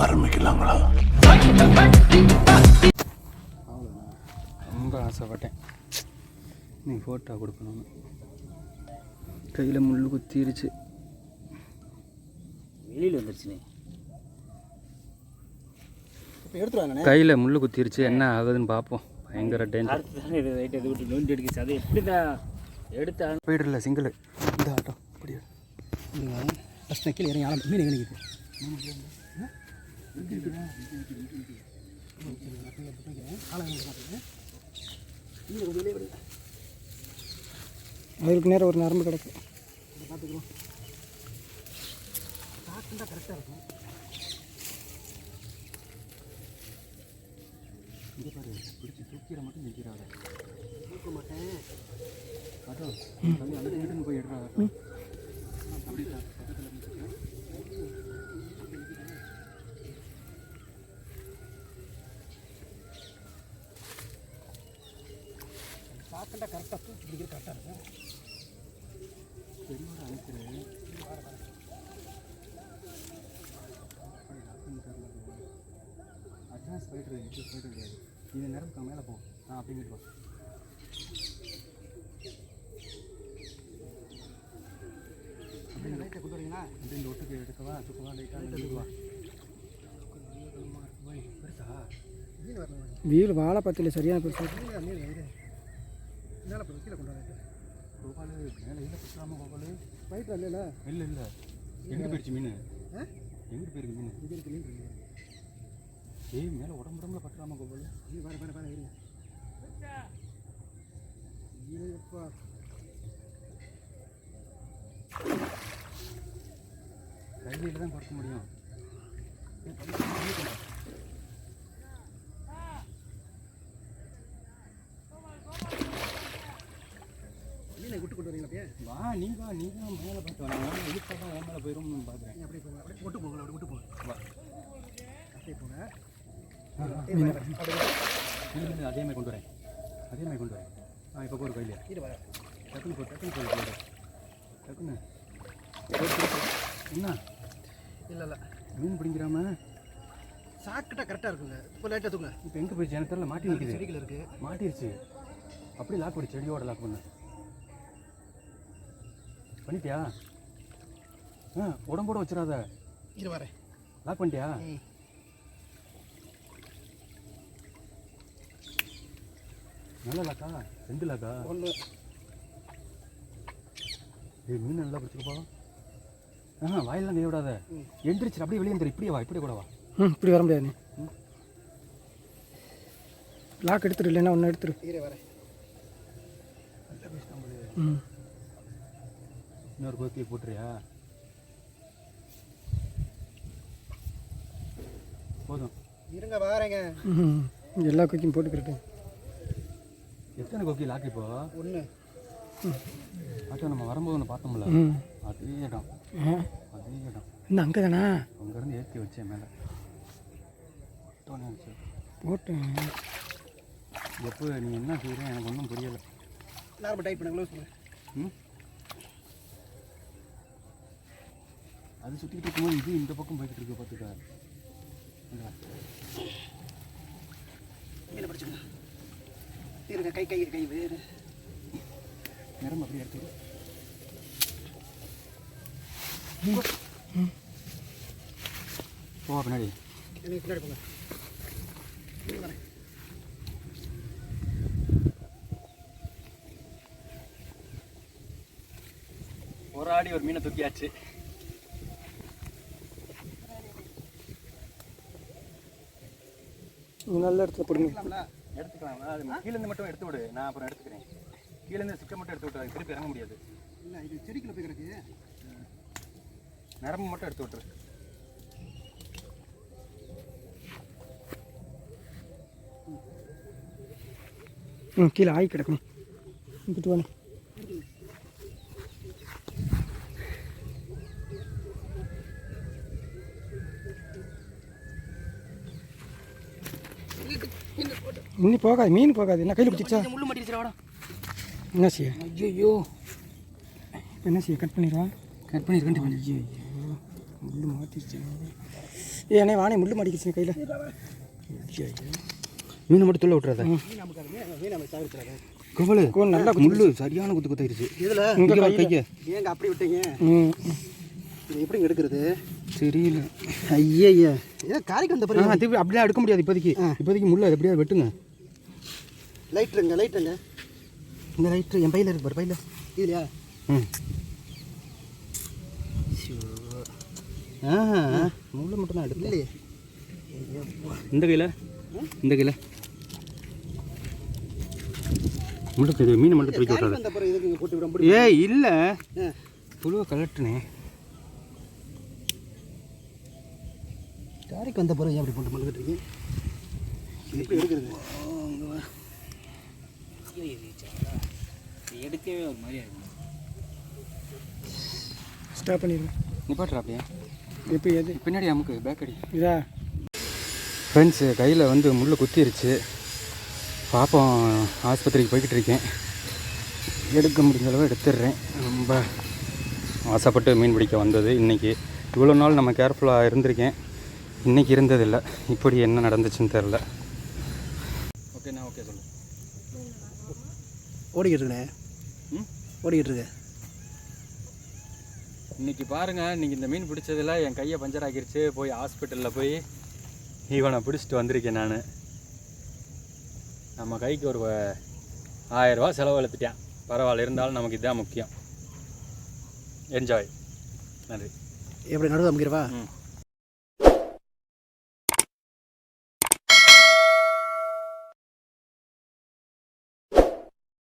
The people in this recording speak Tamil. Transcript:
ஆரம்பிக்கலாங்களா? ரொம்ப ஆசைப்பட்டேன் நீ ஃபோட்டோ கொடுக்கணும்னு. கையில் முள் குத்திருச்சு, வெளியில் வந்துருச்சு. இப்போ எடுத்துருவாங்க. கையில் முள் குத்திருச்சு, என்ன ஆகுதுன்னு பார்ப்போம். பயங்கர டேஞ்சர். இது ரைட் எது விட்டு நோண்டி அடிக்கிச்சு. அது எப்படி தான் எடுத்தா போயிடல சிங்கிள் இந்த ஆட்டம் அப்படியே ஃபஸ்ட் கீழே இறங்கி ஆரம்பி மீன் எங்கே அதுக்கு நேரம் ஒரு நரம்பு கிடக்கு. பார்த்துக்கலாம். காட்டுண்டா கரெக்டாக இருக்கும். இங்கே பாரு, பிடிச்சி தூக்கிட மட்டும் நிற்கிறாங்க. தூக்க மாட்டேன். அதோ தம்பி அந்த வீட்டுன்னு போய் எடுறா. அப்படி பக்கத்தில் காட்டுண்டா கரெக்டாக தூக்கி பிடிக்கிற கரெக்டாக இருக்கும். பெரியவரை அனுப்பிடுறேன். அட்வான்ஸ் போய்ட்டு கிடையாது. இந்த நேரம் மேலே போ. அப்படிங்கிட்டு வா. அப்படின்னு லைட்டை கொண்டு வரீங்களா? அப்படி இந்த ஒட்டுக்கு எடுக்கவா தூக்கவா லைட்டாக வா. பெருசா வீல் வாழை பத்தியில் சரியான பெருசு. மேலே போய் கீழே கொண்டு வரேன். கோபால் மேலே இல்லை குத்தாமல் கோபால் வயிற்று இல்லைல்ல? இல்லை இல்லை. எங்கே போயிடுச்சு மீன்? எங்கிட்டு போயிருக்கு மீன்? இது இருக்கு மீன் இருக்கு. ஏய் மேலே உடம்புல பற்றாமல் கோபால். இது வேறு இருங்க. இருப்பா கையில் தான் குறைக்க முடியும். மீனை விட்டு கொண்டு வரீங்களா? அப்படியே வா நீ தான் மேலே பார்த்து வரேன். நான் இழுப்பா தான் என் மேலே போயிடும்னு பார்க்குறேன். அப்படியே போங்க. அப்படியே விட்டு போங்க. அப்படி விட்டு போங்க. வா அப்படியே போங்க. மீன் அதே மாதிரி கொண்டு வரேன். இப்போ ஒரு கையில் இது வர டக்குன்னு போய் டக்குன்னு என்ன இல்லை மீன் பிடிங்கிறாம சாக்கிட்டா கரெக்டாக இருக்குங்க. இப்போ லைட்டாக தூங்க. இப்போ எங்கே போயிடுச்சு எனக்கு தெரியல. மாட்டி நிற்குது. செடிகள் இருக்குது. மாட்டிருச்சு. அப்படியே லாக் பண்ணி செடியோட லாக் பண்ணிட்டியா? உடம்போட வச்சிடாத. இது வரேன். லாக் பண்ணிட்டியா? நல்ல லாக்கா? 2 லாக்கா? 1. ஏய் மீன் நல்லா பிடிச்சிருப்பா. வாயிலாம் கை விடாத. எந்திரிச்சு அப்படியே வெளியே வந்துரு. இப்படியே வா. இப்படியே கூட வா. இப்படி வர முடியாது. லாக் எடுத்துரு, இல்லைன்னா ஒன்று எடுத்துரு. வரேன். இன்னொரு கோத்தியை போட்டுறியா? போதும் இருங்க வாரேங்க. எல்லா கொக்கியும் போட்டுக்கிட்டு. எத்தனை கொக்கி லாக்கு இப்போ? 1. ஆட்டோ நம்ம வரும்போது ஒன்று பார்த்தோம்ல, அதே இடம். இன்னும் அங்கே தானா? அங்கேருந்து ஏற்றி வச்சேன் மேலே போட்டு. எப்போ நீ என்ன செய்கிறேன் எனக்கு ஒன்றும் புரியலை. நார்மல் டைப் பண்ண க்ளோஸ் பண்ணு. அது சுற்றிக்கிட்டு இருக்கும்போது இது இந்த பக்கம் போய்கிட்டு இருக்கு. பார்த்துக்கா மீனை பிடிச்சிக்கணும். இருங்க கை வேறு நேரம் அப்படியே எடுத்து போ. பின்னாடி எனக்கு பின்னாடி போங்க. வரேன். ஒரு ஆடி ஒரு மீனை தூக்கியாச்சு. நல்ல இடத்துல போடுங்க. எடுத்துக்கலாம். அது கீழேருந்து மட்டும் எடுத்து விடு. நான் அப்புறம் எடுத்துக்கிறேன். கீழேருந்து சிக்கை மட்டும் எடுத்து விட்டு திருப்பி இறங்க முடியாது. இல்லை இது செடிக்குள்ள போய் கிடக்கு. நரம்பு மட்டும் எடுத்து விட்டுரு. கீழே ஆகி கிடக்கணும். இங்கிட்டு வாங்க. இன்னும் போகாது, மீன் போகாது. என்ன கையில் பிடிச்சா முள்ளு மாட்டிடுச்சுடா. என்ன செய்ய? ஐயோ என்ன செய்ய? கட் பண்ணிடுவா. கட் பண்ணிடுறேன். ஐயோ முள்ளு மாட்டிடுச்சு. ஏனே வானே முள்ளு மாட்டிக்கிச்சு கையில். மீனை மட்டும் துள்ள விட்டுறாத. நமக்கு அது மீன் நம்ம தவிர்க்கிறாங்க. கவலை கோல் நல்லா முள்ளு சரியான குத்து குத்தாயிருச்சு. இதில் இங்கே கைக்கு ஏங்க அப்படி விட்டீங்க? இது எப்படி எடுக்கிறது தெரியல. ஐயா ஏதோ காரிக்கு வந்த பிறகு திருப்பி அப்படியே எடுக்க முடியாது இப்போதைக்கு. இப்போதைக்கு முள்ள அது எப்படியாவது வெட்டுங்க. லைட்ருங்க இந்த லைட்ரு என் பையில் இருக்கு பாரு. பையில் இதுலையா? ம் முள்ள மட்டும் தான் எடுக்கல. இல்லையே. இந்த கையில் முள்ளு மீனை மட்டும் தூக்கி விட்டாது. வந்த பிறகு இதுக்கு இங்கே போட்டு விட முடியும். ஏய் இல்லை புழுவை கலட்டுனே. காரிக்கு வந்த பிறகு ஏன் அப்படி போட்டு மல்லுக்கிட்டு எப்படி எடுக்கிறது? எடுக்கவே ஒரு மாதிரியா இருக்கு. ஸ்டாப் பண்ணிடுங்க. நிப்பாட்டுறா அப்படியே. எப்போ எது பின்னாடி அமுக்கு பேக் அடி. இதா ஃப்ரெண்ட்ஸு கையில் வந்து முள்ளு குத்திருச்சு. பாப்போம், ஆஸ்பத்திரிக்கு போய்கிட்டு இருக்கேன். எடுக்க முடிஞ்ச அளவு எடுத்துடுறேன். ரொம்ப ஆசைப்பட்டு மீன் பிடிக்க வந்தது இன்றைக்கி. இவ்வளோ நாள் நம்ம கேர்ஃபுல்லாக இருந்திருக்கேன், இன்றைக்கி இருந்ததில்லை. இப்படி என்ன நடந்துச்சுன்னு தெரில. ஓகேண்ணா, ஓகே சொல்லு. ஓடிக்கிட்டு இருக்கண்ணே. ஓடிக்கிட்டு இருக்கு. இன்றைக்கி பாருங்கள், இன்றைக்கி இந்த மீன் பிடிச்சதில் என் கையை பஞ்சர் ஆக்கிருச்சு. போய் ஹாஸ்பிட்டலில் போய் இவனை பிடிச்சிட்டு வந்திருக்கேன் நான். நம்ம கைக்கு ஒரு 1000 ரூபா செலவு எழுத்துட்டேன். பரவாயில்ல, இருந்தாலும் நமக்கு இதுதான் முக்கியம். என்ஜாய். நன்றி. எப்படி நடுவு அமைக்கிறவா? ம்